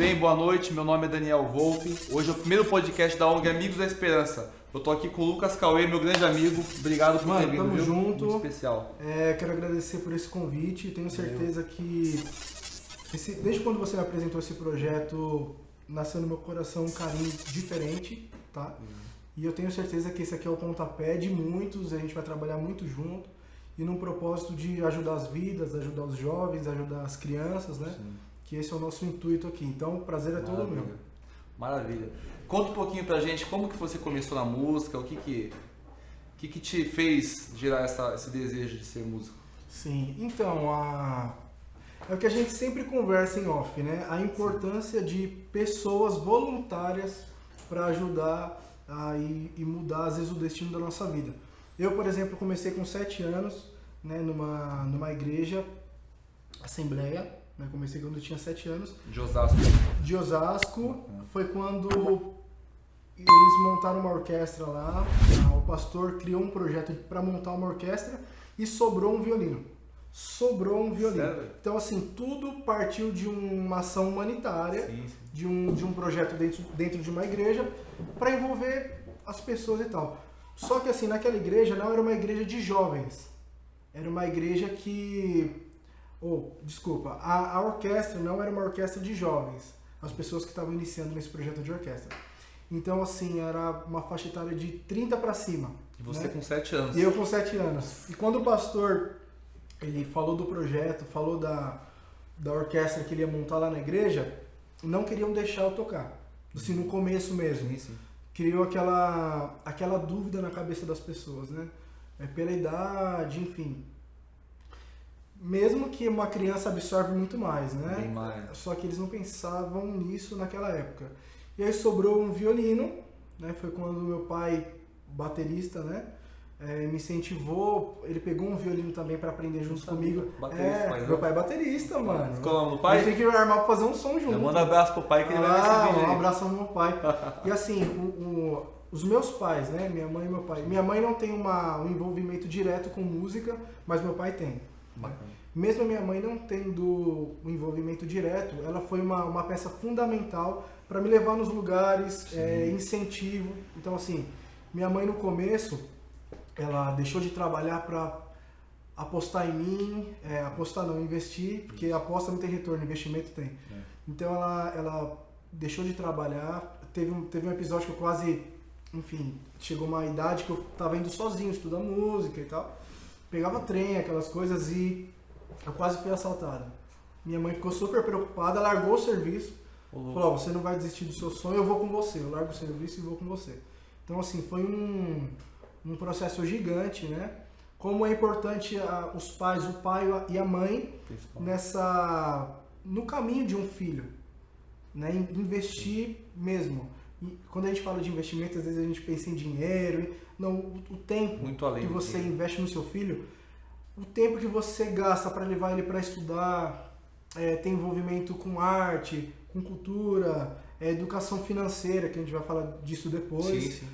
bem? Boa noite, meu nome é Daniel Volpe. Hoje é o primeiro podcast da ONG Amigos da Esperança. Eu tô aqui com o Lucas Cauê, meu grande amigo. Obrigado por ter vindo, tamo viu? junto. Muito especial. Quero agradecer por esse convite. Tenho certeza que desde quando você me apresentou esse projeto, nasceu no meu coração um carinho diferente, tá? E eu tenho certeza que esse aqui é o pontapé de muitos, a gente vai trabalhar muito junto e num propósito de ajudar as vidas, ajudar os jovens, ajudar as crianças, né? Sim. Que esse é o nosso intuito aqui. Então, o prazer é todo meu. Maravilha. Conta um pouquinho pra gente como que você começou na música, o que te fez gerar esse desejo de ser músico? Sim, então, é o que a gente sempre conversa em off, né? A importância de pessoas voluntárias para ajudar e mudar, às vezes, o destino da nossa vida. Eu, por exemplo, comecei com 7 anos, né, numa igreja, assembleia, né? Comecei quando eu tinha 7 anos. De Osasco. De Osasco. Foi quando eles montaram uma orquestra lá, o pastor criou um projeto para montar uma orquestra e sobrou um violino. Sério? Então, assim, tudo partiu de uma ação humanitária, Sim. de um projeto dentro de uma igreja, para envolver as pessoas e tal. Só que, assim, naquela igreja não era uma igreja de jovens. Era uma igreja que... a orquestra não era uma orquestra de jovens. As pessoas que estavam iniciando nesse projeto de orquestra. Então, assim, era uma faixa etária de 30 para cima. E você, né? com 7 anos. E eu com 7 anos. E quando o pastor, ele falou do projeto, falou da orquestra que ele ia montar lá na igreja, não queriam deixar eu tocar. Assim, no começo mesmo. Sim. Criou aquela dúvida na cabeça das pessoas, né? Pela idade, enfim. Mesmo que uma criança absorve muito mais, né? Bem mais. Só que eles não pensavam nisso naquela época. E aí sobrou um violino, né? Foi quando meu pai, baterista, né? Me incentivou. Ele pegou um violino também para aprender junto comigo. Meu pai é baterista, mano. Qual é o nome do pai? A gente tem que armar para fazer um som junto. Manda um abraço pro pai que ele vai ver esse vídeo aí. Um abraço ao meu pai. E assim, os meus pais, né? Minha mãe e meu pai. Minha mãe não tem um envolvimento direto com música, mas meu pai tem. Bacana. Mesmo a minha mãe não tendo um envolvimento direto, ela foi uma peça fundamental para me levar nos lugares, incentivo. Então, assim, minha mãe no começo, ela deixou de trabalhar para apostar em mim, investir, porque aposta não tem retorno, investimento tem. Então, ela deixou de trabalhar, teve um episódio que eu quase, enfim, chegou uma idade que eu estava indo sozinho estudar música e tal, pegava trem, aquelas coisas e eu quase fui assaltado. Minha mãe ficou super preocupada, largou o serviço, falou, você não vai desistir do seu sonho, eu vou com você, eu largo o serviço e vou com você. Então, assim, foi um processo gigante, né? Como é importante os pais, o pai e a mãe no caminho de um filho, né? Investir mesmo. E quando a gente fala de investimento, às vezes a gente pensa em dinheiro, não, o tempo que você investe no seu filho, o tempo que você gasta para levar ele para estudar, tem envolvimento com arte, com cultura, educação financeira, que a gente vai falar disso depois. Sim.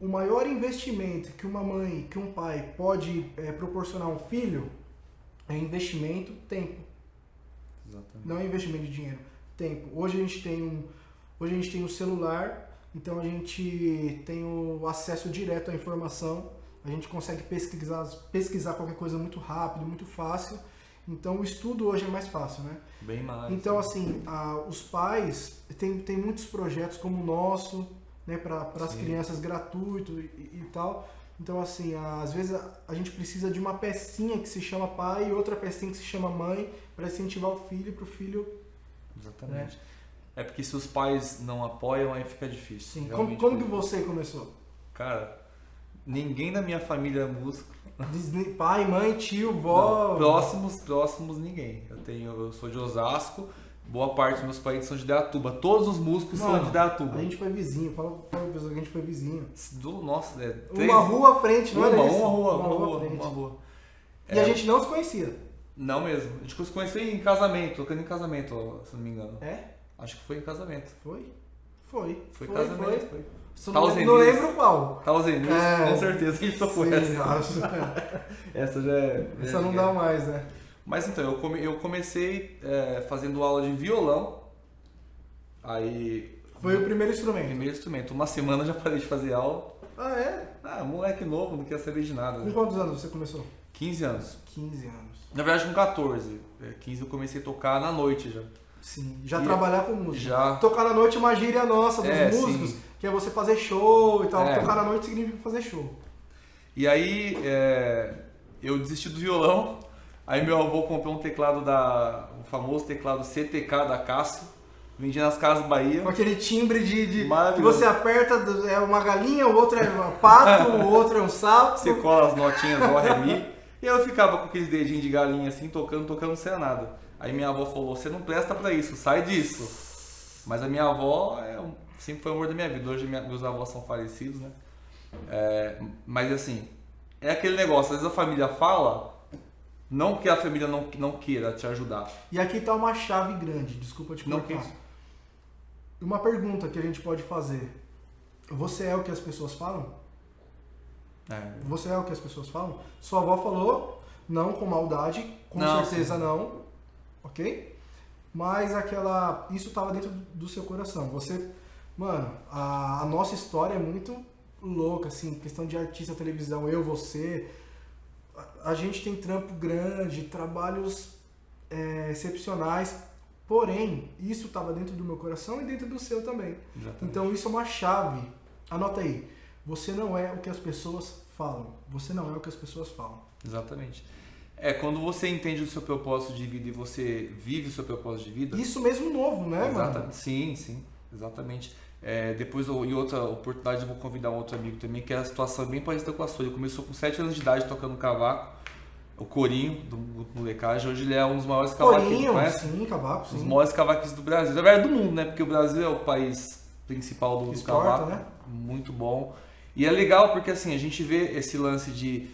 O maior investimento que uma mãe, que um pai pode proporcionar a um filho é investimento tempo. Exatamente. Não é investimento de dinheiro, tempo. Hoje a gente tem um celular, então a gente tem o acesso direto à informação. A gente consegue pesquisar qualquer coisa muito rápido, muito fácil. Então o estudo hoje é mais fácil, né? Bem mais. Então, assim, os pais tem muitos projetos como o nosso, né, para as crianças, gratuito e tal. Então, assim, às vezes a gente precisa de uma pecinha que se chama pai e outra pecinha que se chama mãe para incentivar o filho, para o filho... Exatamente. Né? Porque se os pais não apoiam, aí fica difícil. Sim. Como que você começou? Cara, ninguém da minha família é músico. Pai, mãe, tio, vó... Não, próximos ninguém. Eu sou de Osasco, boa parte dos meus parentes são de Dayatuba. Todos os músicos são de Dayatuba. A gente foi vizinho, fala pra pessoa que a gente foi vizinho. Nossa, uma rua à frente, não era isso? Uma rua. E a gente não se conhecia. Não mesmo. A gente se conheceu em casamento, tocando em casamento, se não me engano. Acho que foi em casamento. Foi casamento. Foi. Não lembro qual. Tauzenius, com certeza que a gente tocou essa. Essa já é... Essa não dá mais, né? Mas então, eu comecei fazendo aula de violão Aí... Foi o primeiro instrumento? Primeiro instrumento. Uma semana eu já parei de fazer aula. Ah, é? Moleque novo, não quer saber de nada. Com quantos anos você começou? 15 anos. 15 anos. Na verdade, com 14. 15 eu comecei a tocar na noite já. Sim, já trabalhar com música. Já. Tocar na noite é uma gíria nossa, dos músicos, sim. que é você fazer show e tal. Tocar na noite significa fazer show. E aí, eu desisti do violão, aí meu avô comprou um teclado o famoso teclado CTK da Cássio, vendia nas Casas Bahia. Com aquele timbre que você aperta, é uma galinha, o outro é um pato, o outro é um sapo. Você cola as notinhas do Ré, Mi. E aí eu ficava com aqueles dedinhos de galinha assim, tocando, não sei nada. Aí minha avó falou, você não presta pra isso, sai disso. Mas a minha avó sempre foi o amor da minha vida. Hoje meus avós são falecidos, né? Mas assim, é aquele negócio, às vezes a família fala, não que a família não queira te ajudar. E aqui tá uma chave grande, desculpa te cortar. Uma pergunta que a gente pode fazer. Você é o que as pessoas falam? Você é o que as pessoas falam? Sua avó falou, não com maldade, com certeza não, ok? Mas isso estava dentro do seu coração. Você, mano, a nossa história é muito louca, assim, questão de artista, televisão, você, a gente tem trampo grande, trabalhos excepcionais, porém, isso estava dentro do meu coração e dentro do seu também. Exatamente. Então isso é uma chave, anota aí. Você não é o que as pessoas falam. Você não é o que as pessoas falam. Exatamente. Quando você entende o seu propósito de vida e você vive o seu propósito de vida... Isso mesmo novo, né, mano? Sim, exatamente. Depois, em outra oportunidade, eu vou convidar um outro amigo também, que era a situação bem parecida com a sua. Ele começou com 7 anos de idade tocando cavaco, o Corinho, do molecagem. Hoje ele é um dos maiores cavaquistas. Corinho, sim, cavaco, sim. Um dos maiores cavaquistas do Brasil. Na verdade, do mundo, né? Porque o Brasil é o país principal do cavaco. Né? Muito bom. E é legal porque assim, a gente vê esse lance de...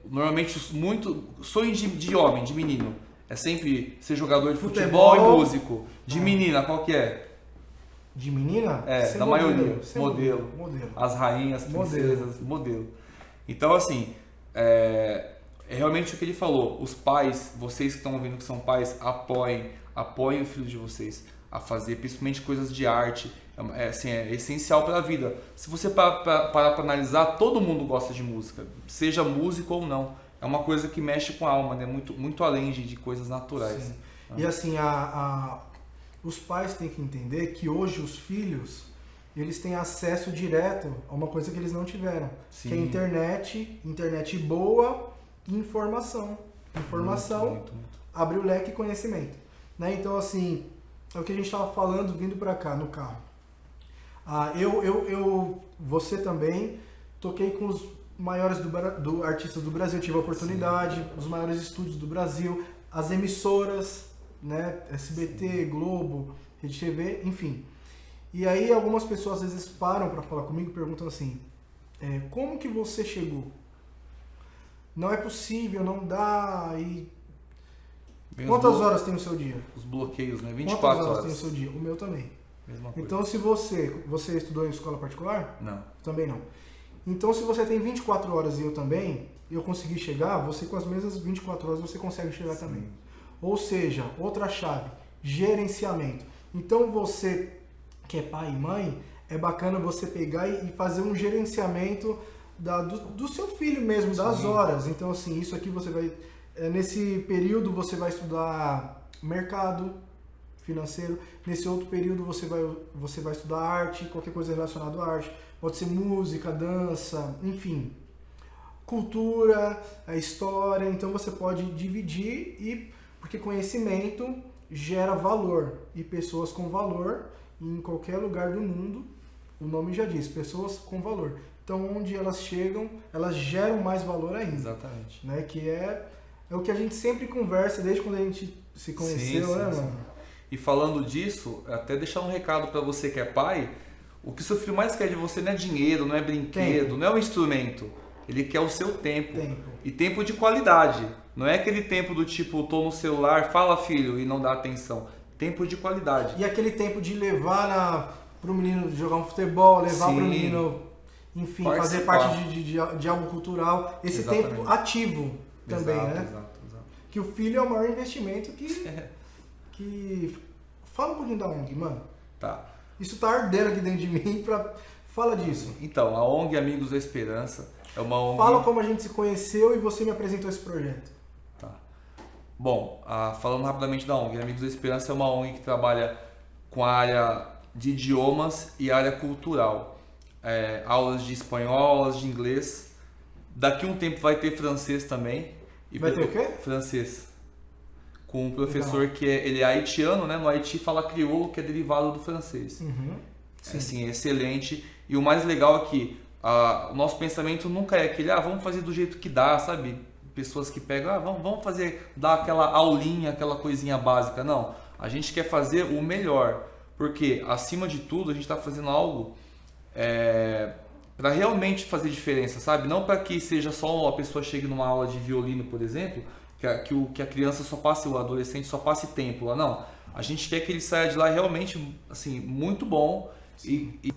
normalmente, sonho de homem, de menino, é sempre ser jogador de futebol e músico. De menina, qual que é? De menina? Da maioria. Modelo. As rainhas, princesas, modelo. Então assim, é realmente o que ele falou. Os pais, vocês que estão ouvindo que são pais, apoiem o filho de vocês a fazer, principalmente coisas de arte. É essencial para a vida. Se você parar para analisar, todo mundo gosta de música, seja músico ou não. É uma coisa que mexe com a alma, né? Muito além de coisas naturais. Sim. E assim, os pais têm que entender que hoje os filhos, eles têm acesso direto a uma coisa que eles não tiveram. Sim. Que é internet boa e informação. Informação muito. Abre o leque e conhecimento. Né? Então assim, é o que a gente estava falando vindo para cá no carro. Você também, toquei com os maiores artistas do Brasil, tive a oportunidade, sim. Os maiores estúdios do Brasil, as emissoras, né, SBT, sim. Globo, Rede TV, enfim. E aí algumas pessoas às vezes param para falar comigo e perguntam assim, como que você chegou? Não é possível, não dá, e... Quantas horas tem o seu dia? Os bloqueios, né? 24 horas. Quantas horas tem o seu dia? O meu também. Mesma coisa. Então, se você estudou em escola particular? Não. Também não. Então, se você tem 24 horas e eu também, eu consegui chegar, você com as mesmas 24 horas você consegue chegar Sim. também. Ou seja, outra chave, gerenciamento. Então, você que é pai e mãe, é bacana você pegar e fazer um gerenciamento do seu filho mesmo, Sim. das horas. Então, assim, isso aqui você vai... Nesse período você vai estudar mercado financeiro, nesse outro período você vai estudar arte, qualquer coisa relacionada à arte, pode ser música, dança, enfim, cultura, história, então você pode dividir porque conhecimento gera valor e pessoas com valor em qualquer lugar do mundo, o nome já diz, pessoas com valor. Então onde elas chegam, elas geram mais valor ainda. Exatamente. Né? Que é o que a gente sempre conversa desde quando a gente se conheceu, sim, né, mano? E falando disso, até deixar um recado para você que é pai, o que seu filho mais quer de você não é dinheiro, não é brinquedo, não é um instrumento. Ele quer o seu tempo. E tempo de qualidade. Não é aquele tempo do tipo, tô no celular, fala filho, e não dá atenção. Tempo de qualidade. E aquele tempo de levar pro menino jogar um futebol, levar Sim. pro menino, enfim, fazer parte de algo cultural. Esse Exatamente. Tempo ativo também, exato, né? Exato. Que o filho é o maior investimento que... Fala um pouquinho da ONG, mano. Tá. Isso tá ardendo aqui dentro de mim Fala disso. Então, a ONG Amigos da Esperança é uma ONG... Fala como a gente se conheceu e você me apresentou esse projeto. Tá. Bom, falando rapidamente da ONG, Amigos da Esperança é uma ONG que trabalha com a área de idiomas e área cultural. Aulas de espanhol, aulas de inglês. Daqui a um tempo vai ter francês também. Vai ter o quê? Francês. Com um professor que ele é haitiano, né? No Haiti fala crioulo, que é derivado do francês. Assim, é excelente. E o mais legal é que o nosso pensamento nunca é aquele, vamos fazer do jeito que dá, sabe? Pessoas que pegam, vamos fazer, dar aquela aulinha, aquela coisinha básica. Não, a gente quer fazer o melhor. Porque, acima de tudo, a gente está fazendo algo para realmente fazer diferença, sabe? Não para que seja só a pessoa chegue numa aula de violino, por exemplo, que a criança só passe, o adolescente só passe tempo lá. Não, a gente quer que ele saia de lá realmente, assim, muito bom. E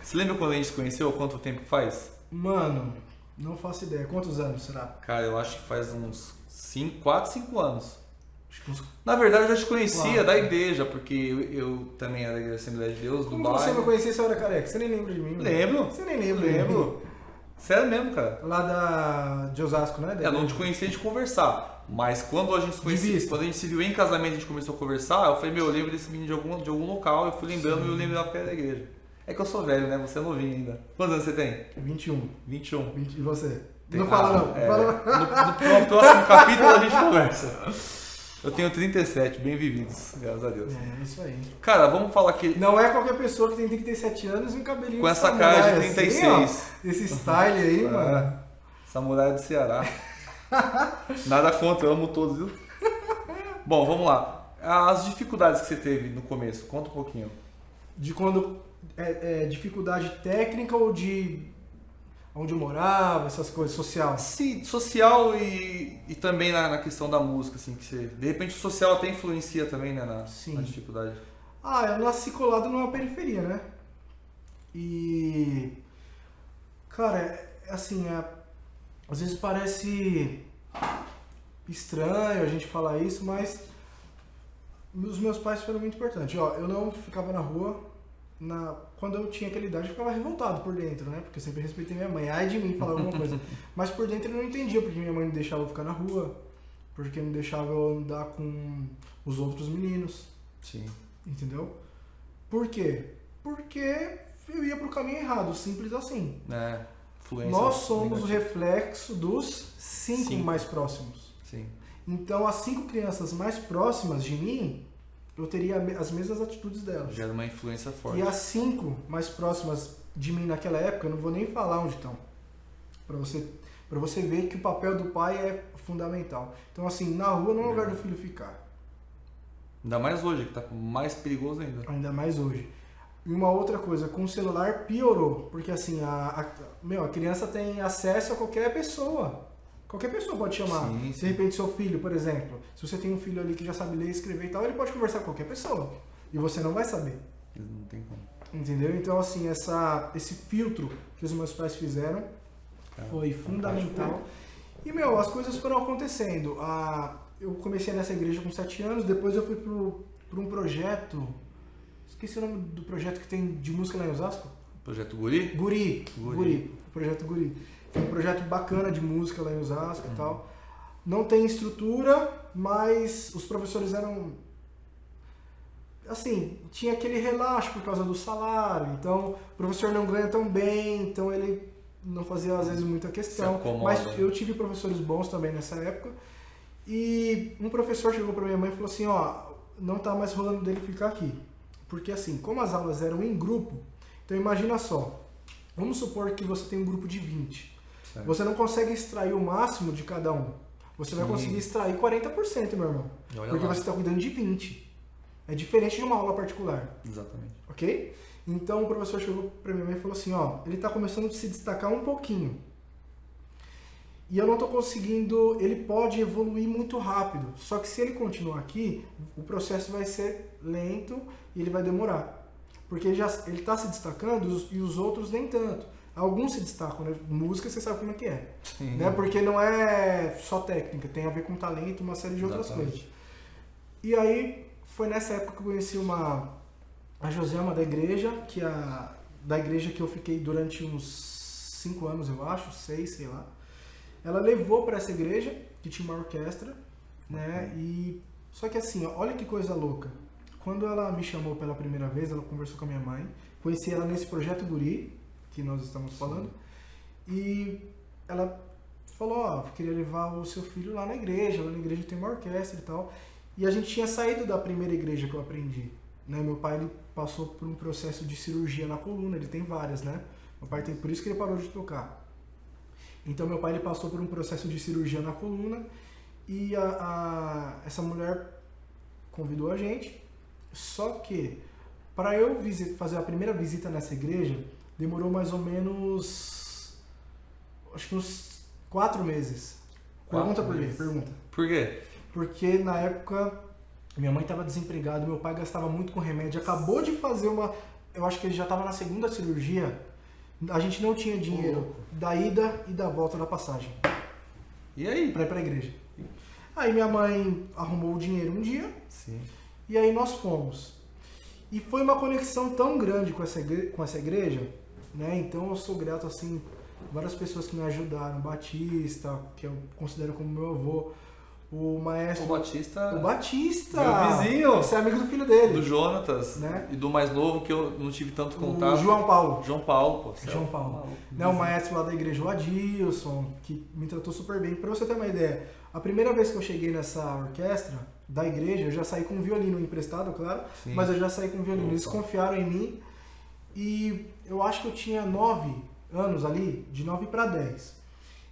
você lembra quando a gente se conheceu? Quanto tempo faz? Mano, não faço ideia. Quantos anos será? Cara, eu acho que faz uns 4, 5 anos. Na verdade, eu já te conhecia da igreja, porque eu também era da Assembleia de Deus, do Como bairro. você me conhecia, você era careca? Você nem lembra de mim? Lembro. Você nem lembra Lembro. Sério mesmo, cara. Lá de Osasco, né? Eu não te conhecia de conversar, mas quando a gente se viu em casamento, a gente começou a conversar, eu falei, eu lembro desse menino de algum local, eu fui lembrando e eu lembrava que era da igreja. É que eu sou velho, né? Você é novinho ainda. Quantos anos você tem? 21. 21. E você? Não fala não. No próximo capítulo a gente conversa. Eu tenho 37, bem vividos, graças a Deus. É, isso aí. Cara, vamos falar que... Não é qualquer pessoa que tem 37 anos e um cabelinho com essa cara de 36. Assim, esse style aí, mano. Samurai do Ceará. Nada contra, eu amo todos, viu? Bom, vamos lá. As dificuldades que você teve no começo, conta um pouquinho. De quando... dificuldade técnica ou de... onde eu morava, essas coisas, social? Sim, social e também na questão da música, assim, que você... De repente o social até influencia também, né, na dificuldade. Eu nasci colado numa periferia, né? E... Cara, assim, às vezes parece estranho a gente falar isso, mas os meus pais foram muito importantes. Eu não ficava na rua... Quando eu tinha aquela idade, eu ficava revoltado por dentro, né? Porque eu sempre respeitei minha mãe. Ai de mim falar alguma coisa. Mas por dentro eu não entendia porque minha mãe não deixava eu ficar na rua, porque não deixava eu andar com os outros meninos. Sim. Entendeu? Por quê? Porque eu ia pro caminho errado, simples assim. Nós somos o reflexo dos 5 mais próximos. Sim. Então, as 5 crianças mais próximas de mim, eu teria as mesmas atitudes delas. Gera uma influência forte. E as 5 mais próximas de mim naquela época, eu não vou nem falar onde estão. Pra você ver que o papel do pai é fundamental. Então, assim, na rua não é o lugar do filho ficar. Ainda mais hoje, que tá mais perigoso ainda. Ainda mais hoje. E uma outra coisa, com o celular piorou. Porque, assim, a criança tem acesso a qualquer pessoa. Qualquer pessoa pode chamar. Sim. De repente, seu filho, por exemplo. Se você tem um filho ali que já sabe ler, escrever e tal, ele pode conversar com qualquer pessoa. E você não vai saber. Não tem como. Entendeu? Então, assim, esse filtro que os meus pais fizeram foi fundamental. E, as coisas foram acontecendo. Eu comecei nessa igreja com 7 anos, depois eu fui para um projeto... Esqueci o nome do projeto que tem de música lá em Osasco. Projeto Guri? Guri. Projeto Guri. É um projeto bacana de música lá em Osasco e tal. Não tem estrutura, mas os professores eram... Assim, tinha aquele relaxo por causa do salário. Então, o professor não ganha tão bem, então ele não fazia às vezes muita questão. Mas eu tive professores bons também nessa época. E um professor chegou para minha mãe e falou assim, não tá mais rolando dele ficar aqui. Porque assim, como as aulas eram em grupo, então imagina só, vamos supor que você tem um grupo de 20. Certo. Você não consegue extrair o máximo de cada um. Você vai conseguir extrair 40%, meu irmão. Porque você está cuidando de 20. É diferente de uma aula particular. Exatamente. Ok? Então o professor chegou para minha mãe e falou assim, ele está começando a se destacar um pouquinho. E eu não estou conseguindo, ele pode evoluir muito rápido. Só que se ele continuar aqui, o processo vai ser lento e ele vai demorar. Porque ele está se destacando e os outros nem tanto. Alguns se destacam, né? Música você sabe como é que é. Né? Porque não é só técnica, tem a ver com talento, uma série de outras coisas. E aí, foi nessa época que eu conheci uma a Joselma da igreja, da igreja que eu fiquei durante uns 5 anos, eu acho, 6, sei lá. Ela levou para essa igreja, que tinha uma orquestra, né? E só que assim, olha que coisa louca. Quando ela me chamou pela primeira vez, ela conversou com a minha mãe, conheci ela nesse projeto Guri, que nós estamos falando, e ela falou, ó, queria levar o seu filho lá na igreja tem uma orquestra e tal. E a gente tinha saído da primeira igreja que eu aprendi, né? Meu pai, ele passou por um processo de cirurgia na coluna, ele tem várias, né? Meu pai tem, por isso que ele parou de tocar. Então meu pai, ele passou por um processo de cirurgia na coluna e essa mulher convidou a gente, só que para eu fazer a primeira visita nessa igreja, demorou mais ou menos, acho que uns 4 meses. Pergunta por quê? Pergunta. Por quê? Porque na época minha mãe estava desempregada, meu pai gastava muito com remédio, acabou de fazer eu acho que ele já estava na segunda cirurgia, a gente não tinha dinheiro da ida e da volta da passagem. E aí? Pra ir pra igreja. Aí minha mãe arrumou o dinheiro um dia. Sim. E aí nós fomos. E foi uma conexão tão grande com essa igreja, né? Então eu sou grato, assim, várias pessoas que me ajudaram. Batista, que eu considero como meu avô. O maestro... O Batista... Meu vizinho! Você é amigo do filho dele. Do Jonatas, né? E do mais novo, que eu não tive tanto contato. O João Paulo. João Paulo, pô. João Paulo. Né, o maestro lá da igreja, o Adilson, que me tratou super bem. Pra você ter uma ideia, a primeira vez que eu cheguei nessa orquestra da igreja, eu já saí com um violino emprestado, claro. Sim. Mas eu já saí com um violino. Eles confiaram em mim e eu acho que eu tinha 9 anos ali, de 9 para 10.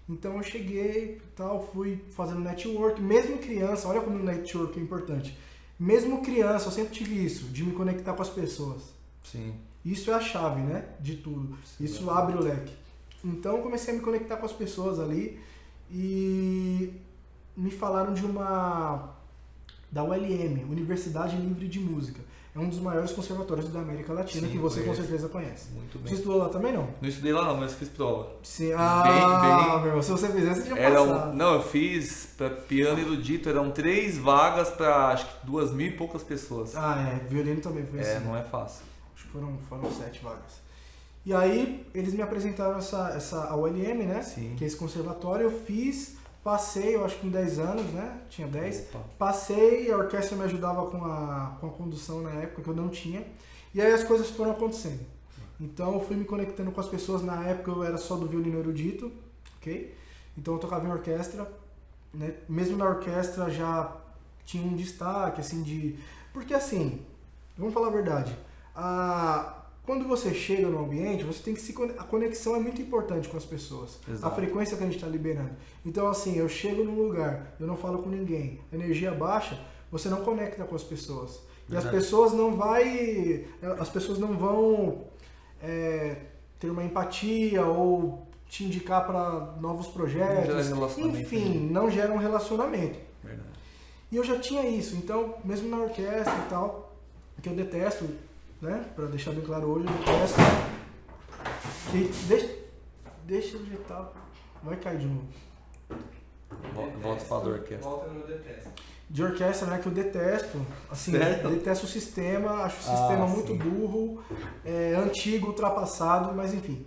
Então eu cheguei, tal, fui fazendo network, mesmo criança, olha como o network é importante. Mesmo criança, eu sempre tive isso, de me conectar com as pessoas. Sim. Isso é a chave, né, de tudo. Sim, isso abre o leque. Então eu comecei a me conectar com as pessoas ali e me falaram da ULM, Universidade Livre de Música. É um dos maiores conservatórios da América Latina. Sim, que você com certeza conhece. Muito bem. Você estudou lá também, não? Não estudei lá não, mas fiz prova. Sim. Meu irmão, se você fizesse, você tinha passado. Não, eu fiz para piano erudito, eram 3 vagas para acho que 2.000 e poucas pessoas. Violino também foi assim. Não é fácil. Acho que foram 7 vagas. E aí, eles me apresentaram a ULM, né? Sim. Que é esse conservatório, eu fiz... Passei, eu acho que com 10 anos, né? Tinha 10. Opa. Passei, a orquestra me ajudava com a condução na época, que eu não tinha. E aí as coisas foram acontecendo. Então eu fui me conectando com as pessoas. Na época eu era só do violino erudito, ok? Então eu tocava em orquestra, né? Mesmo na orquestra já tinha um destaque, assim, de... Porque assim, vamos falar a verdade. Quando você chega no ambiente, você tem que a conexão é muito importante com as pessoas. Exato. A frequência que a gente está liberando. Então, assim, eu chego num lugar, eu não falo com ninguém, a energia baixa, você não conecta com as pessoas. E as pessoas não vão ter uma empatia ou te indicar para novos projetos. Enfim, não gera um relacionamento. Verdade. E eu já tinha isso. Então, mesmo na orquestra e tal, que eu detesto, né? Pra deixar bem claro hoje, eu detesto. Deixa eu ajeitar. Vai cair de novo. Volta para a orquestra. Volta no detesto. De orquestra, né? Que eu detesto. Assim, detesto o sistema, acho o sistema muito burro, antigo, ultrapassado, mas enfim.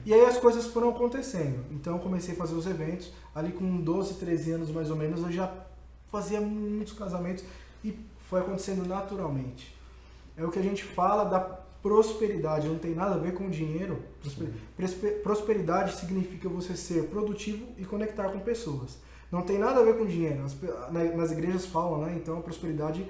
E aí as coisas foram acontecendo. Então eu comecei a fazer os eventos. Ali com 12, 13 anos mais ou menos, eu já fazia muitos casamentos e foi acontecendo naturalmente. É o que a gente fala da prosperidade, não tem nada a ver com dinheiro. Prosperidade significa você ser produtivo e conectar com pessoas. Não tem nada a ver com dinheiro. Nas igrejas falam, né? Então a prosperidade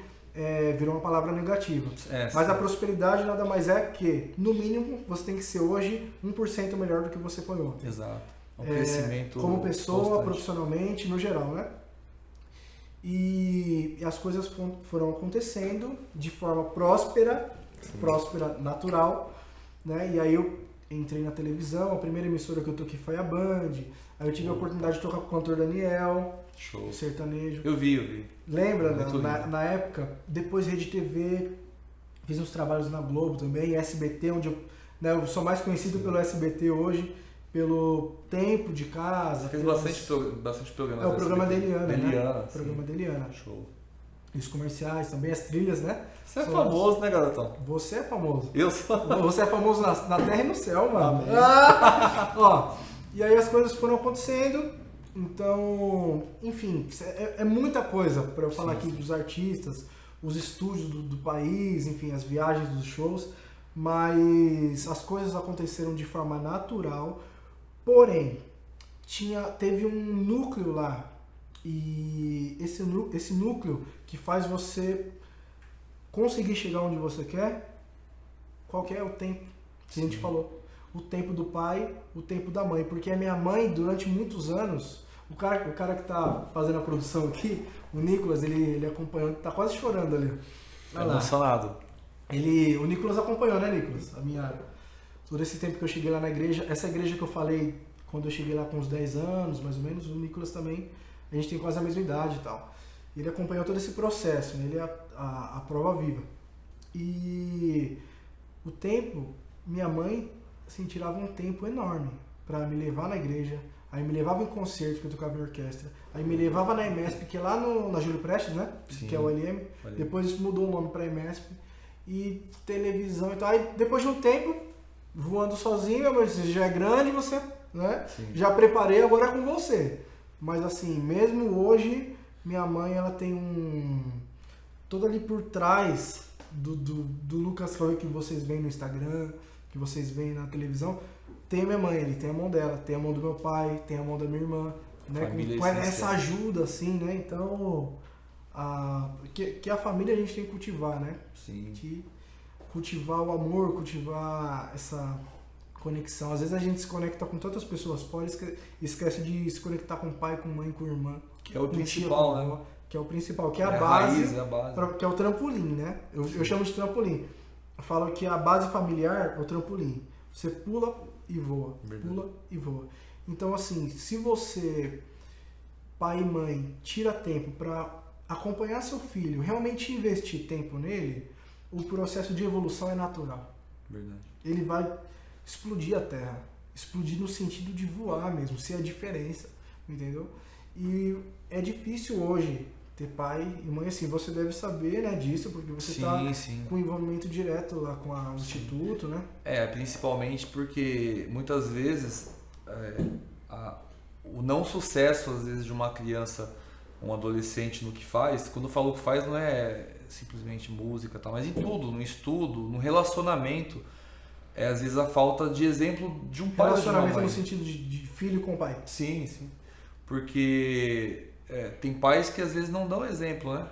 virou uma palavra negativa. Mas a prosperidade nada mais é que, no mínimo, você tem que ser hoje 1% melhor do que você foi ontem. Exato. Um crescimento como pessoa, constante. Profissionalmente, no geral, né? E as coisas foram acontecendo de forma próspera, natural, né? E aí eu entrei na televisão, a primeira emissora que eu toquei foi a Band, aí eu tive a oportunidade de tocar com o cantor Daniel, sertanejo. Eu vi. Lembra, na época? Depois Rede TV, fiz uns trabalhos na Globo também, SBT, onde eu sou mais conhecido pelo SBT hoje, pelo tempo de casa. Fez bastante programa. O programa da Eliana, né? O programa da Eliana. Show. os comerciais, também as trilhas, né? Você é famoso, né, garotão? Você é famoso. Eu sou. Você é famoso na terra e no céu, mano. Ó, e aí as coisas foram acontecendo, então, enfim, é muita coisa para eu falar aqui dos artistas, os estúdios do país, enfim, as viagens dos shows, mas as coisas aconteceram de forma natural, porém, teve um núcleo lá, e esse núcleo que faz você conseguir chegar onde você quer, qual que é o tempo que a gente falou? O tempo do pai, o tempo da mãe. Porque a minha mãe, durante muitos anos, o cara que tá fazendo a produção aqui, o Nicolas, ele acompanhou, tá quase chorando ali. Emocionado. O Nicolas acompanhou, né, Nicolas? Todo esse tempo que eu cheguei lá na igreja, essa igreja que eu falei, quando eu cheguei lá com uns 10 anos, mais ou menos, o Nicolas também, a gente tem quase a mesma idade e tal. Ele acompanhou todo esse processo, né? Ele é a prova viva. E o tempo, minha mãe, assim, tirava um tempo enorme para me levar na igreja, aí me levava em concerto, que eu tocava em orquestra, aí me levava na EMESP, que é lá na Júlio Prestes, né? Sim, que é o LM. Depois mudou o nome para EMESP, e televisão e tal. Aí depois de um tempo, voando sozinho, você já é grande, você, né? Sim. Já preparei, agora é com você. Mas assim, mesmo hoje, minha mãe, ela tem todo ali por trás do Lucas Cauê que vocês veem no Instagram, que vocês veem na televisão, tem a minha mãe ali, tem a mão dela, tem a mão do meu pai, tem a mão da minha irmã, né? Com essa ajuda, assim, né? Então, que a família a gente tem que cultivar, né? Sim. Cultivar o amor, cultivar essa conexão. Às vezes a gente se conecta com tantas pessoas fora e esquece de se conectar com pai, com mãe, com irmã. Que é o principal, né? Que é o principal, que é a base, a base. Que é o trampolim, né? Eu chamo de trampolim. Eu falo que a base familiar é o trampolim. Você pula e voa, pula e voa. Então, assim, se você, pai e mãe, tira tempo para acompanhar seu filho, realmente investir tempo nele, o processo de evolução é natural. Verdade. Ele vai explodir a Terra. Explodir no sentido de voar mesmo, ser a diferença, entendeu? E é difícil hoje ter pai e mãe, assim, você deve saber, né, disso, porque você está com envolvimento direto lá com o Instituto, né? Principalmente porque muitas vezes o não sucesso, às vezes, de uma criança, um adolescente no que faz, quando eu falo que faz, não é simplesmente música, tá, mas em tudo, no estudo, no relacionamento, às vezes a falta de exemplo de um pai ou de uma mãe. Relacionamento no sentido de filho com pai. Sim, sim. Porque tem pais que às vezes não dão exemplo, né?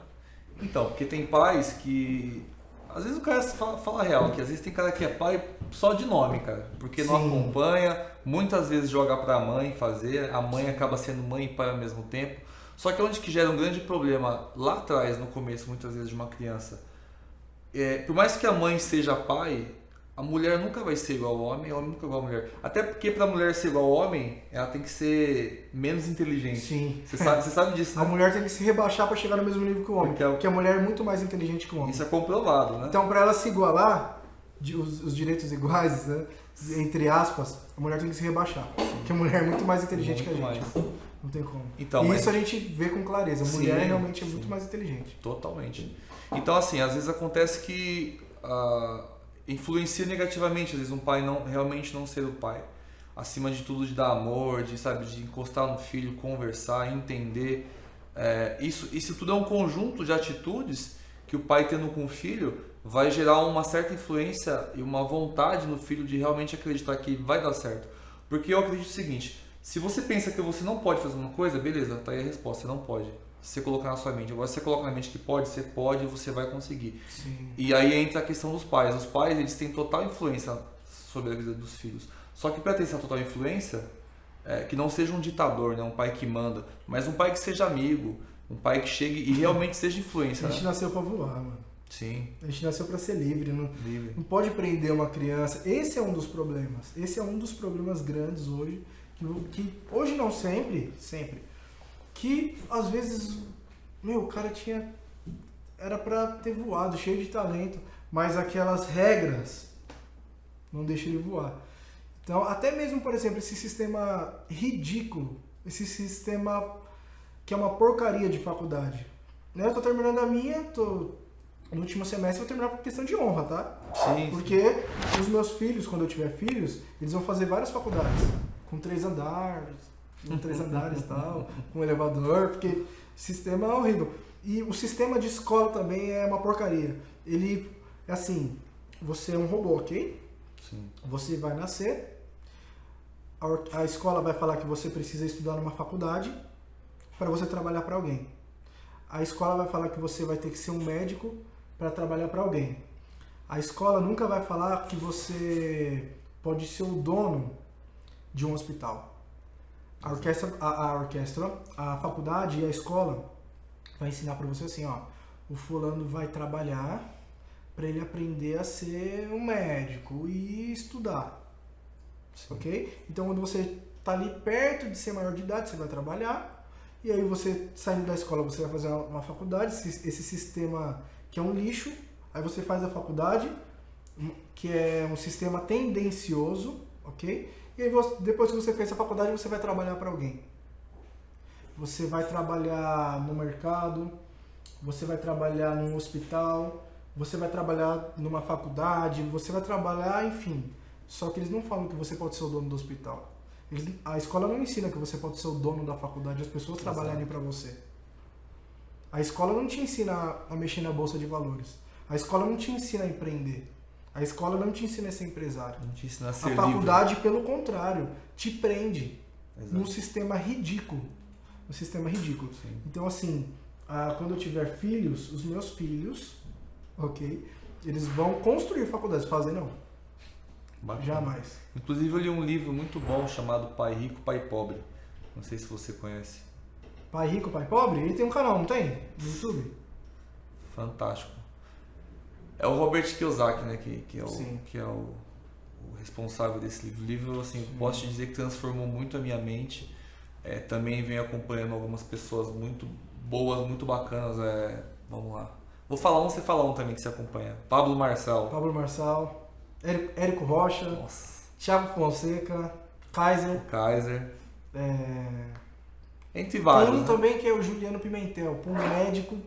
Então, porque tem pais que... Às vezes o cara fala real, que às vezes tem cara que é pai só de nome, cara. Porque não acompanha, muitas vezes joga pra mãe fazer, a mãe acaba sendo mãe e pai ao mesmo tempo. Só que onde que gera um grande problema lá atrás, no começo, muitas vezes, de uma criança, por mais que a mãe seja pai, a mulher nunca vai ser igual ao homem, o homem nunca é igual à mulher. Até porque para a mulher ser igual ao homem, ela tem que ser menos inteligente. Sim. Você sabe disso, né? A mulher tem que se rebaixar para chegar no mesmo nível que o homem, porque a mulher é muito mais inteligente que o homem. Isso é comprovado, né? Então, para ela se igualar, os direitos iguais, né, entre aspas, a mulher tem que se rebaixar. Porque a mulher é muito mais inteligente que a gente. Não tem como. Então, isso a gente vê com clareza. A mulher realmente é muito mais inteligente. Totalmente. Então, assim, às vezes acontece que influencia negativamente, às vezes um pai realmente não ser o pai. Acima de tudo, de dar amor, de encostar no filho, conversar, entender. Isso tudo é um conjunto de atitudes que o pai tendo com o filho vai gerar uma certa influência e uma vontade no filho de realmente acreditar que vai dar certo. Porque eu acredito o seguinte: se você pensa que você não pode fazer uma coisa, beleza, tá aí a resposta, você não pode. Se você colocar na sua mente. Agora, se você coloca na mente que pode, você pode, você vai conseguir. Sim. E aí entra a questão dos pais. Os pais, eles têm total influência sobre a vida dos filhos. Só que para ter essa total influência, que não seja um ditador, né? Um pai que manda, mas um pai que seja amigo, um pai que chegue e realmente seja influência. A gente nasceu para voar, mano. Sim. A gente nasceu para ser livre, livre. Não pode prender uma criança. Esse é um dos problemas. Esse é um dos problemas grandes hoje, que hoje não sempre, que às vezes, o cara era para ter voado, cheio de talento, mas aquelas regras não deixam ele voar. Então, até mesmo, por exemplo, esse sistema ridículo, esse sistema que é uma porcaria de faculdade, né? Eu tô terminando a minha, no último semestre eu vou terminar por questão de honra, tá? Sim. Porque os meus filhos, quando eu tiver filhos, eles vão fazer várias faculdades, com 3 andares e tal, com elevador, porque o sistema é horrível. E o sistema de escola também é uma porcaria. Ele, é assim, você é um robô, ok? Sim. Você vai nascer, a escola vai falar que você precisa estudar numa faculdade para você trabalhar para alguém. A escola vai falar que você vai ter que ser um médico para trabalhar para alguém. A escola nunca vai falar que você pode ser o dono de um hospital. A faculdade e a escola vai ensinar para você assim, ó, o fulano vai trabalhar para ele aprender a ser um médico e estudar. Sim. Ok? Então, quando você está ali perto de ser maior de idade, você vai trabalhar, e aí você, saindo da escola, você vai fazer uma faculdade, esse sistema que é um lixo, aí você faz a faculdade, que é um sistema tendencioso, ok? E aí, depois que você fez a faculdade, você vai trabalhar para alguém. Você vai trabalhar no mercado, você vai trabalhar num hospital, você vai trabalhar numa faculdade, você vai trabalhar, enfim. Só que eles não falam que você pode ser o dono do hospital. A escola não ensina que você pode ser o dono da faculdade, as pessoas trabalharem para você. A escola não te ensina a mexer na bolsa de valores. A escola não te ensina a empreender. A escola não te ensina a ser empresário. Não te ensina a ser livre. A faculdade, livre. Pelo contrário, te prende. Exato. Num sistema ridículo. Um sistema ridículo. Sim. Então, assim, quando eu tiver filhos, os meus filhos, ok, eles vão construir faculdades. Fazer não. Bacana. Jamais. Inclusive, eu li um livro muito bom chamado Pai Rico, Pai Pobre. Não sei se você conhece. Pai Rico, Pai Pobre? Ele tem um canal, não tem? No YouTube? Fantástico. É o Robert Kiyosaki, né? Que é o responsável desse livro. O livro, assim, posso te dizer que transformou muito a minha mente. Também venho acompanhando algumas pessoas muito boas, muito bacanas. Vamos lá. Vou falar um, você fala um também que você acompanha. Pablo Marçal. Érico Rocha. Nossa. Thiago Fonseca. Kaiser. Entre vários. Tem um né? também que é o Juliano Pimentel, um médico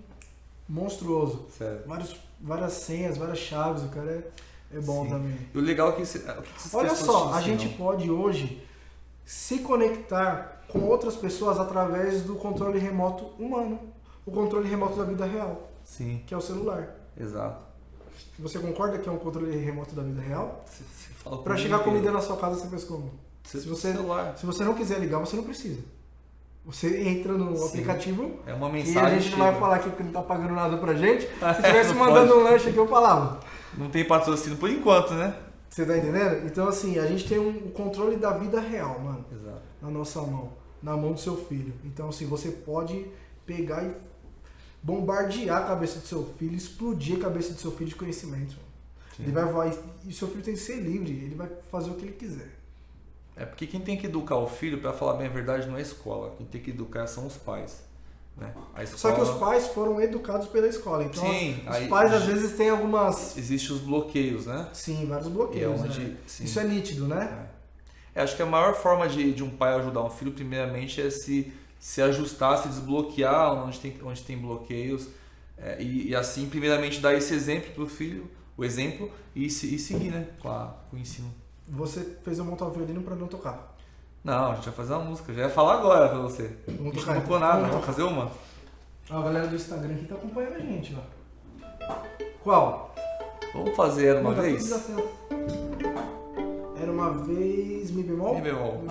monstruoso. Sério. Várias senhas, várias chaves, o cara é bom. Sim. Também. E o legal é que olha só, a gente pode hoje se conectar com outras pessoas através do controle remoto humano, o controle remoto da vida real. Sim. Que é o celular. Exato. Você concorda que é um controle remoto da vida real? Para chegar comigo. comida na sua casa, você fez como? Se você não quiser ligar, você não precisa. Você entra no aplicativo. É uma mensagem. E a gente não vai falar aqui porque não tá pagando nada pra gente. Se tivesse mandando um lanche aqui, eu falava. Não tem patrocínio por enquanto, né? Você tá entendendo? Então, assim, a gente tem o controle da vida real, mano. Exato. Na nossa mão. Na mão do seu filho. Então, assim, você pode pegar e bombardear a cabeça do seu filho, explodir a cabeça do seu filho de conhecimento. Sim. Ele vai voar. E o seu filho tem que ser livre. Ele vai fazer o que ele quiser. Porque quem tem que educar o filho, para falar bem a verdade, não é a escola. Quem tem que educar são os pais. Né? A escola... Só que os pais foram educados pela escola. Então, sim, os pais às vezes têm algumas... Existem os bloqueios, né? Sim, vários bloqueios. Né? Isso é nítido, né? Acho que a maior forma de um pai ajudar um filho, primeiramente, é se ajustar, se desbloquear onde tem bloqueios. E assim, primeiramente, dar esse exemplo para o filho, o exemplo, e seguir, né? Com o ensino. Você fez eu montar o violino para não tocar. Não, a gente vai fazer uma música. Já ia falar agora pra você. Vamos a gente tocar, não tocou nada. Vamos fazer uma? A galera do Instagram aqui tá acompanhando a gente, ó. Qual? Vamos fazer Era Uma Vez? Era Uma Vez, Mi bemol? Mi bemol.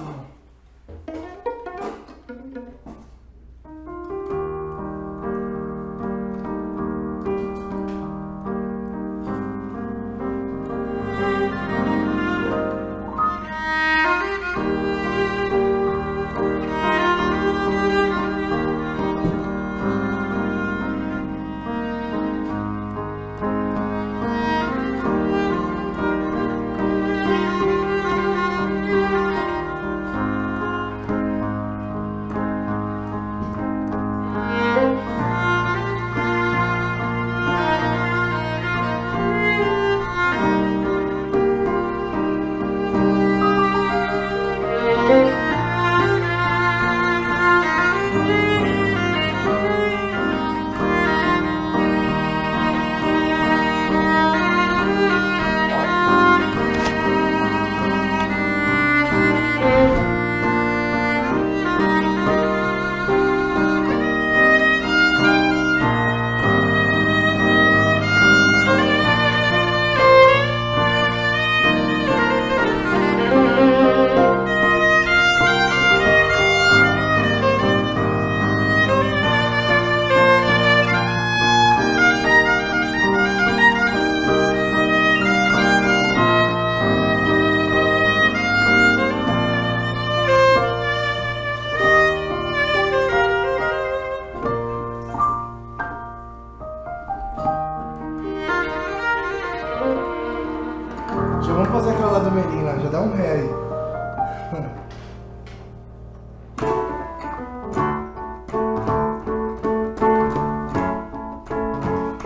um ré aí.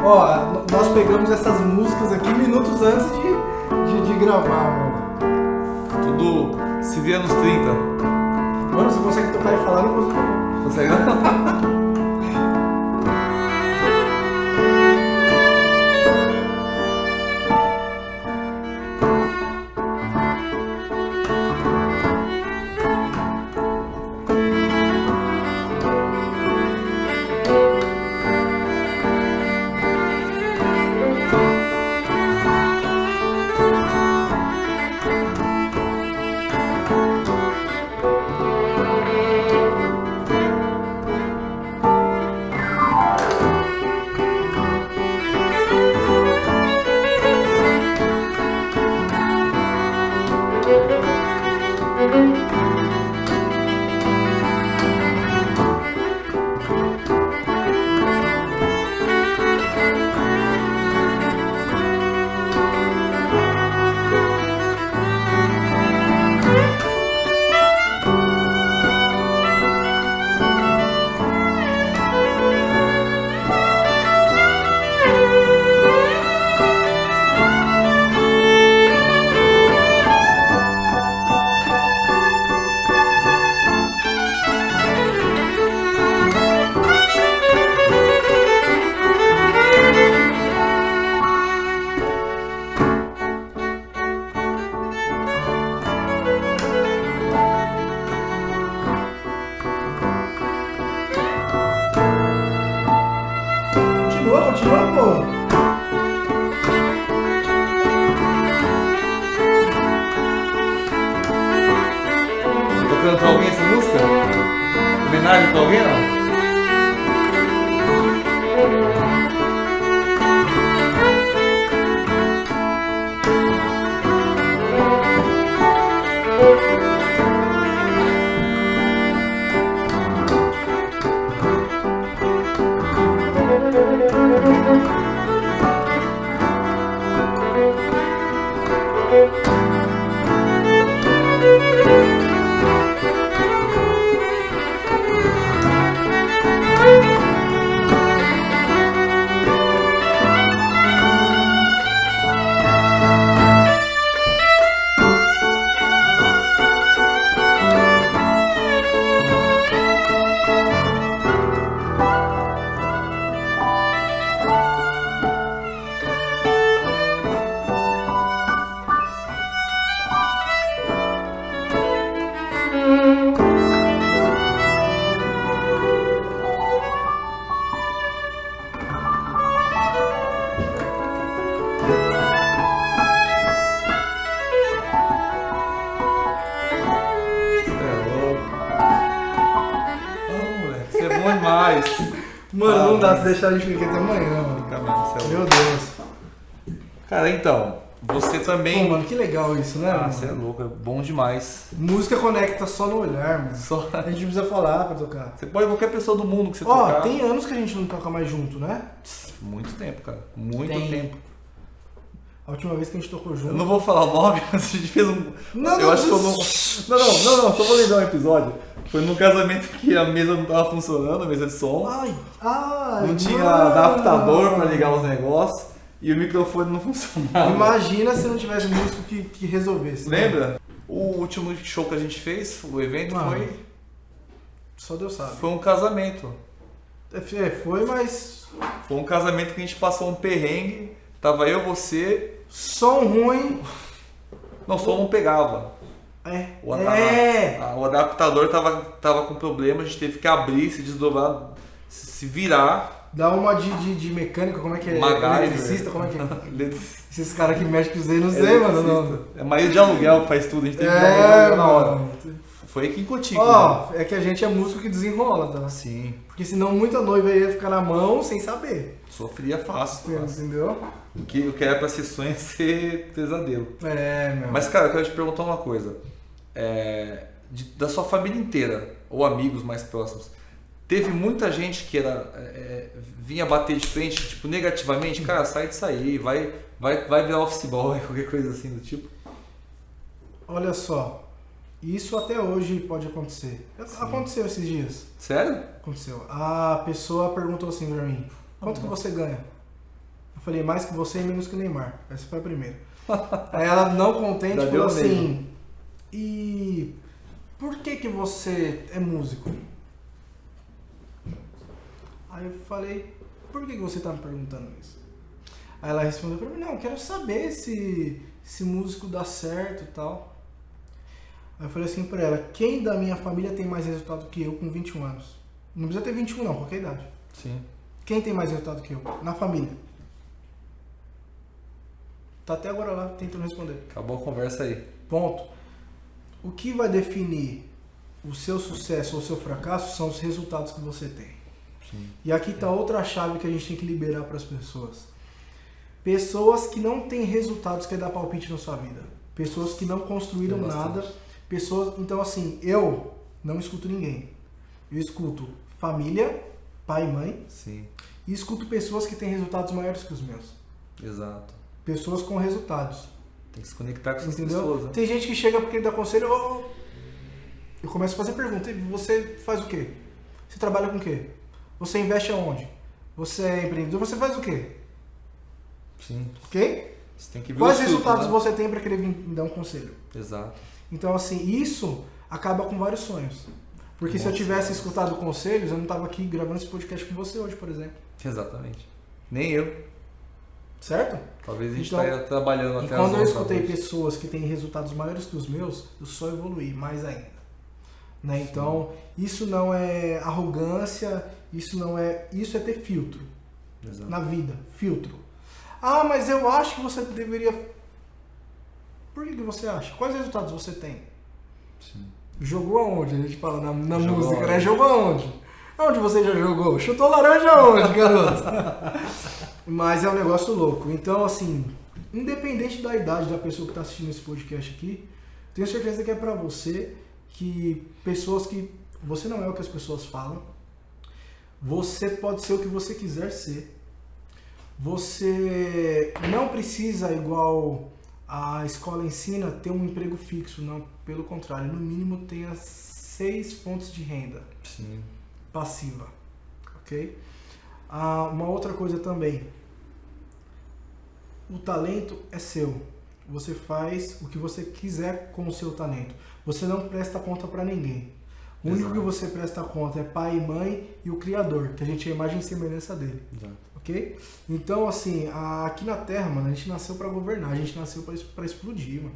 Ó, nós pegamos essas músicas aqui minutos antes de gravar, mano. Tudo se via nos 30. Mano, você consegue tocar e falar, não consigo. Consegue? Continua, pô. Tocando pra alguém essa música? Homenagem pra alguém, não? Mano, não dá pra deixar a gente ficar até amanhã, mano. Meu Deus. Cara, então, você também... Pô, mano, que legal isso, né? Ah, você é louco, é bom demais. Música conecta só no olhar, mano. Só... A gente precisa falar pra tocar. Você pode qualquer pessoa do mundo que você tocar. Ó, tem anos que a gente não toca mais junto, né? Muito tempo, cara. Muito tempo. A última vez que a gente tocou junto... Eu não vou falar o nome, mas a gente fez um... Não, eu acho que eu não... Não, só vou lembrar um episódio. Foi num casamento que a mesa não tava funcionando, a mesa de som. Ai, não tinha adaptador pra ligar os negócios e o microfone não funcionava. Imagina se não tivesse músico que resolvesse. Lembra? Né? O último show que a gente fez, o evento, foi... Só Deus sabe. Foi um casamento. Foi, mas... Foi um casamento que a gente passou um perrengue. Tava eu, você... Som ruim. Não, som não pegava. O adaptador tava com problema, a gente teve que abrir, se desdobrar, se virar. Dá uma de mecânico, como é que é? Eletricista, como é que é? Esses caras que mexem com os dedos, não sei, mano. Não. É marido de aluguel que faz tudo, a gente tem que dar na hora. Foi aqui em Cotico. Ó, é que a gente é músico que desenrola, tá? Sim. Porque senão muita noiva ia ficar na mão sem saber. Sofria fácil. Entendeu? O que era pra ser sonho é ser pesadelo. Meu. Mas, cara, eu quero te perguntar uma coisa. Da sua família inteira, ou amigos mais próximos, teve muita gente que vinha bater de frente, tipo, negativamente? Cara, sai disso aí, vai virar office boy, qualquer coisa assim do tipo? Olha só, isso até hoje pode acontecer. Sim. Aconteceu esses dias. Sério? Aconteceu. A pessoa perguntou assim pra mim, quanto que você ganha? Eu falei, mais que você e menos que o Neymar. Essa foi a primeira. Aí ela, não contente, falou assim, e por que você é músico? Aí eu falei, por que você tá me perguntando isso? Aí ela respondeu pra mim, não, eu quero saber se músico dá certo e tal. Aí eu falei assim pra ela, quem da minha família tem mais resultado que eu com 21 anos? Não precisa ter 21 não, qualquer idade. Sim. Quem tem mais resultado que eu? Na família. Tá até agora lá tentando responder. Acabou a conversa aí. Ponto. O que vai definir o seu sucesso ou o seu fracasso são os resultados que você tem. Sim. E aqui tá outra chave que a gente tem que liberar para as pessoas. Pessoas que não têm resultados quer dar palpite na sua vida. Pessoas que não construíram nada. Pessoas, então assim, eu não escuto ninguém. Eu escuto família, pai e mãe. Sim. E escuto pessoas que têm resultados maiores que os meus. Exato. Pessoas com resultados. Tem que se conectar com essas Entendeu? pessoas. Né? Tem gente que chega porque dá conselho, eu começo a fazer pergunta. Você faz o quê? Você trabalha com o quê? Você investe aonde? Você é empreendedor? Você faz o quê? Sim. Ok? Você tem que ver quais resultados você tem para querer vir me dar um conselho? Exato. Então, assim, isso acaba com vários sonhos. Porque se eu tivesse escutado conselhos, eu não estava aqui gravando esse podcast com você hoje, por exemplo. Exatamente. Nem eu. Certo? Talvez a gente estaria trabalhando até as 11 da noite. Quando eu escutei pessoas que têm resultados maiores que os meus, eu só evoluí mais ainda. Né? Então, isso não é arrogância, isso é ter filtro. Exato. Na vida, filtro. Ah, mas eu acho que você deveria... Por que você acha? Quais resultados você tem? Sim. Jogou aonde? A gente fala na música, né? Jogou aonde? Onde você já jogou? Chutou laranja aonde, garoto? Mas é um negócio louco. Então, assim, independente da idade da pessoa que está assistindo esse podcast aqui, tenho certeza que é para você, que pessoas que... Você não é o que as pessoas falam. Você pode ser o que você quiser ser. Você não precisa, igual a escola ensina, ter um emprego fixo. Não, pelo contrário. No mínimo tenha 6 fontes de renda. Sim. Passiva. Ok? Uma outra coisa também. O talento é seu. Você faz o que você quiser com o seu talento. Você não presta conta para ninguém. O único que você presta conta é pai e mãe e o Criador, que a gente é a imagem e semelhança dele. Exato. Ok? Então, assim, aqui na Terra, mano, a gente nasceu para governar, a gente nasceu para explodir, mano.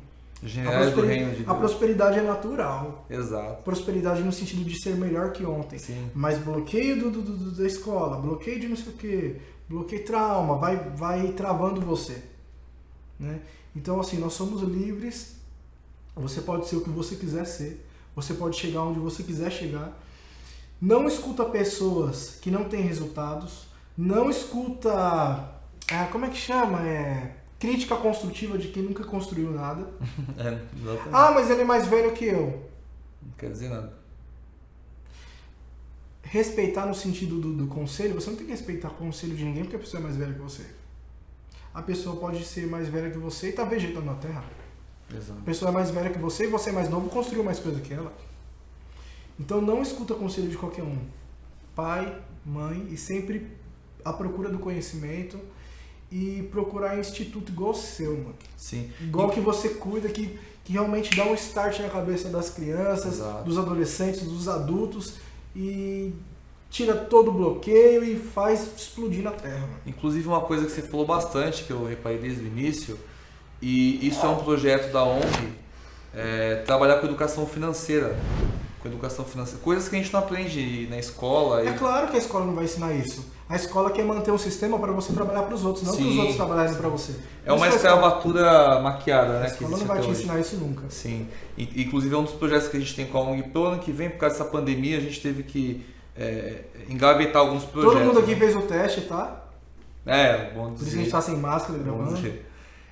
Do reino de Deus. A prosperidade é natural. Exato. Prosperidade no sentido de ser melhor que ontem. Sim. Mas bloqueio da escola, bloqueio de não sei o quê, bloqueio trauma, vai travando você. Né? Então, assim, nós somos livres. Você pode ser o que você quiser ser. Você pode chegar onde você quiser chegar. Não escuta pessoas que não têm resultados. Não escuta... como é que chama? Crítica construtiva de quem nunca construiu nada. Mas ele é mais velho que eu. Não quer dizer nada. Respeitar no sentido do conselho, você não tem que respeitar o conselho de ninguém porque a pessoa é mais velha que você. A pessoa pode ser mais velha que você e tá vegetando na terra. Exato. A pessoa é mais velha que você e você é mais novo, construiu mais coisa que ela. Então não escuta conselho de qualquer um. Pai, mãe, e sempre à procura do conhecimento e procurar instituto igual o seu, mano. Sim. Igual que você cuida, que realmente dá um start na cabeça das crianças, Exato. Dos adolescentes, dos adultos e tira todo o bloqueio e faz explodir na terra, mano. Inclusive uma coisa que você falou bastante, que eu reparei desde o início, e isso é um projeto da ONG, trabalhar com educação financeira. Coisas que a gente não aprende na escola. É claro que a escola não vai ensinar isso. A escola quer manter um sistema para você trabalhar para os outros, não para os outros trabalharem para você. É uma escravatura maquiada, né? A escola não vai te ensinar isso nunca. Sim. Inclusive é um dos projetos que a gente tem com a ONG. Pro ano que vem, por causa dessa pandemia, a gente teve que engavetar alguns projetos. Todo mundo aqui fez o teste, tá? Bom dizer. Por isso a gente tá sem máscara gravando.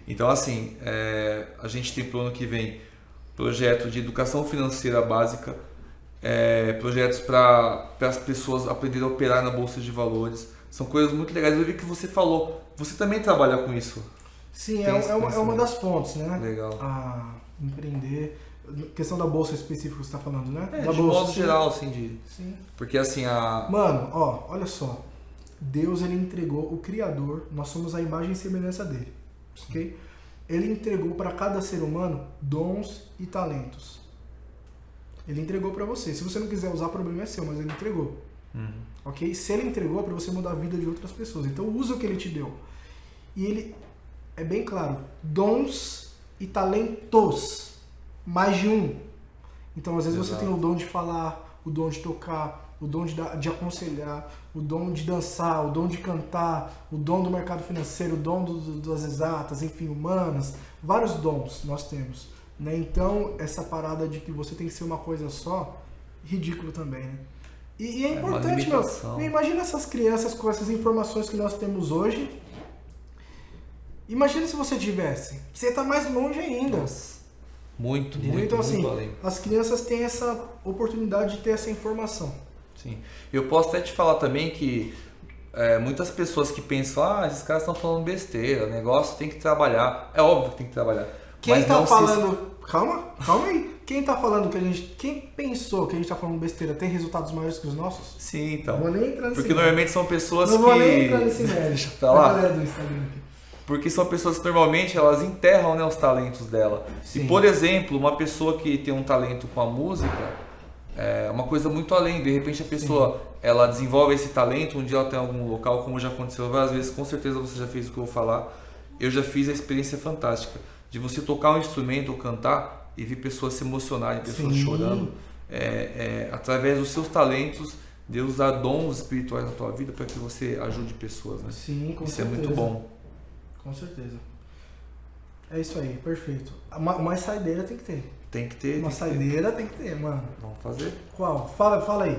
Então, assim, a gente tem pro ano que vem projeto de educação financeira básica, projetos para as pessoas aprenderem a operar na Bolsa de Valores. São coisas muito legais. Eu vi que você falou. Você também trabalha com isso. Sim, é uma das fontes, né? Legal. empreender. Questão da bolsa específica que você tá falando, né? Da de bolsa, modo geral, assim, Sim. Porque assim, Mano, ó, olha só. Deus, ele entregou o Criador, nós somos a imagem e semelhança dele, ok? Ele entregou para cada ser humano dons e talentos. Ele entregou para você. Se você não quiser usar, o problema é seu, mas ele entregou. Ok? Se ele entregou, é para você mudar a vida de outras pessoas. Então usa o que ele te deu. E ele é bem claro, dons e talentos, mais de um. Então às vezes você tem o dom de falar, o dom de tocar, o dom de aconselhar, o dom de dançar, o dom de cantar, o dom do mercado financeiro, o dom das exatas, enfim, humanas. Vários dons nós temos. Né? Então essa parada de que você tem que ser uma coisa só, ridículo também, né? E é importante, meu. Imagina essas crianças com essas informações que nós temos hoje. Imagina se você tivesse. Você tá mais longe ainda. Nossa. Muito, muito, então, muito assim, além. As crianças têm essa oportunidade de ter essa informação. Sim. Eu posso até te falar também que muitas pessoas que pensam, esses caras estão falando besteira, o negócio tem que trabalhar. É óbvio que tem que trabalhar. Quem tá falando... Calma aí. Quem tá falando que a gente... Quem pensou que a gente tá falando besteira tem resultados maiores que os nossos? Sim, então. Não vou nem entrar nesse Porque normalmente são pessoas Não vou nem entrar nesse mérito. Deixa pra lá. A galera do Instagram aqui. Porque são pessoas que normalmente elas enterram, né, os talentos dela. Sim. E, por exemplo, uma pessoa que tem um talento com a música, é uma coisa muito além. De repente a pessoa ela desenvolve esse talento, um dia ela tem algum local, como já aconteceu várias vezes, com certeza você já fez o que eu vou falar. Eu já fiz a experiência fantástica de você tocar um instrumento ou cantar e ver pessoas se emocionarem, pessoas chorando. Através dos seus talentos, Deus dá dons espirituais na tua vida para que você ajude pessoas, né? Sim, com Isso certeza. é muito bom. Com certeza. É isso aí, perfeito. Uma saideira tem que ter. Tem que ter. Uma saideira tem que ter, mano. Vamos fazer? Qual? Fala aí.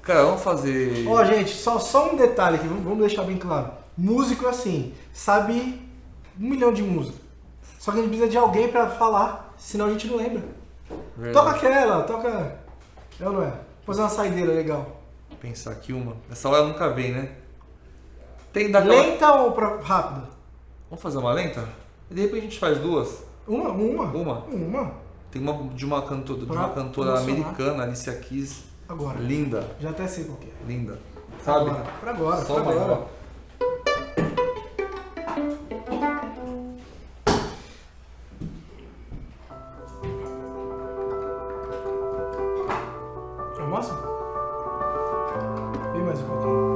Cara, vamos fazer... Ó, gente, só um detalhe aqui, vamos deixar bem claro. Músico é assim, sabe 1 milhão de músicas. Só que a gente precisa de alguém pra falar, senão a gente não lembra. Verdade. Toca aquela, toca... É ou não é? Fazer uma saideira legal. Pensar aqui uma. Essa hora nunca vem, né? Tem que dar aquela... Lenta ou rápida? Vamos fazer uma lenta? E de repente a gente faz duas? Uma. Tem uma de uma cantora americana, Alicia Keys. Agora. Linda. Já até sei qual que é. Linda. Sabe? Pra agora. É o máximo? Vem mais um pouquinho.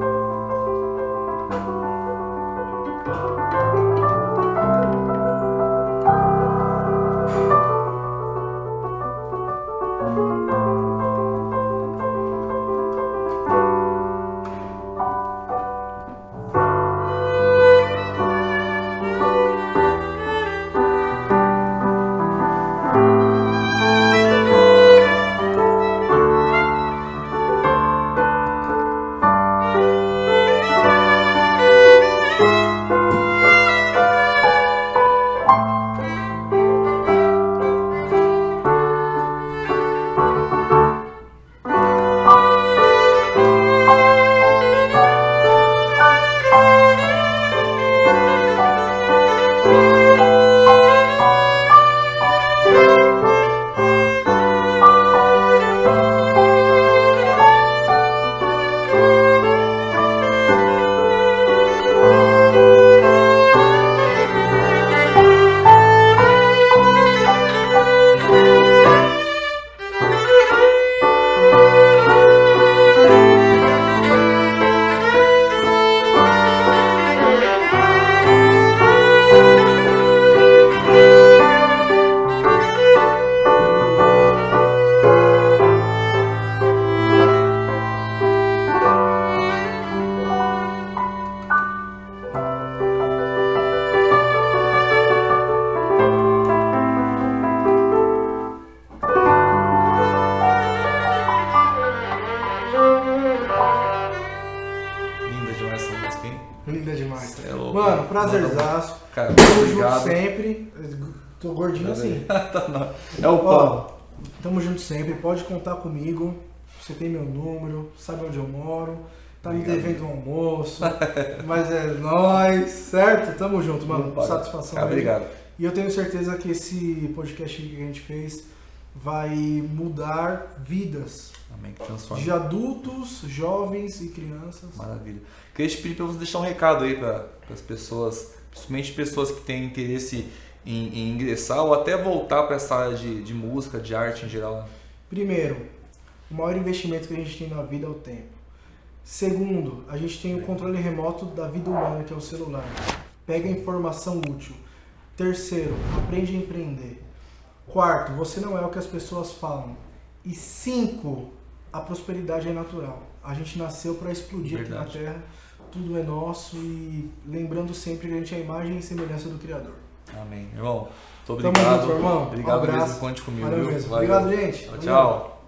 Linda demais. É louco. Mano, prazerzaço. Cara, tamo junto sempre. Tô gordinho assim. É o pão. Tamo junto sempre. Pode contar comigo. Você tem meu número, sabe onde eu moro. Tá me devendo um almoço. Mas é nóis, certo? Tamo junto, mano. Satisfação. Obrigado. E eu tenho certeza que esse podcast que a gente fez vai mudar vidas. Amém, que transforma. De adultos, jovens e crianças. Maravilha. Queria te pedir para você deixar um recado aí para as pessoas, principalmente pessoas que têm interesse em ingressar ou até voltar para essa área de música, de arte em geral. Primeiro, o maior investimento que a gente tem na vida é o tempo. Segundo, a gente tem o controle remoto da vida humana, que é o celular. Pega a informação útil. Terceiro, aprende a empreender. Quarto, você não é o que as pessoas falam. E 5, a prosperidade é natural. A gente nasceu para explodir aqui na Terra, tudo é nosso e lembrando sempre que a gente é a imagem e semelhança do Criador. Amém. Irmão, muito obrigado. Tamo junto, irmão. Obrigado um abraço. mesmo, conte comigo. Valeu mesmo. Obrigado, gente. Tchau.